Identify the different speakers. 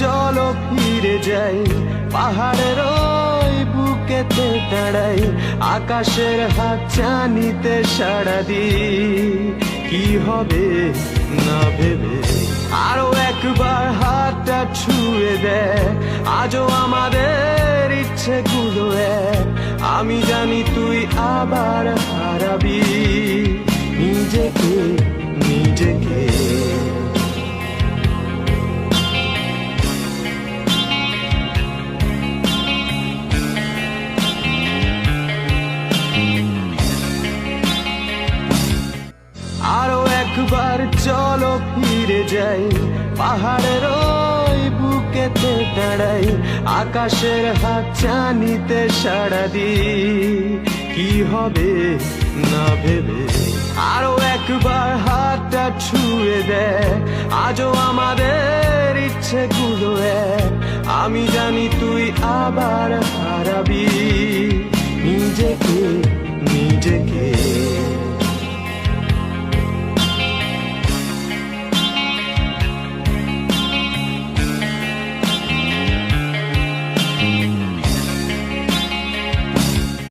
Speaker 1: চলো ফিরে যাই, পাহাড়ের ওই বুকেতে দাঁড়াই, আকাশের হাত চানিতে সাড়া দিই। কি হবে না ভেবে আরো একবার হাতটা ছুঁয়ে দেয়, আজও আমাদের ইচ্ছেগুলো এক। আমি জানি তুই আবার হারাবি নিজেকে নিজেকে। আরো একবার চলো ফিরে যাই, পাহাড়ের ওই বুকেতে দাঁড়াই, আকাশের হাত চানিতে সাড়া দিই। কি হবে না ভেবে আরো একবার হাতটা ছুঁয়ে দেয়, আজও আমাদের ইচ্ছেগুলো এক। আমি জানি তুই আবার হারাবি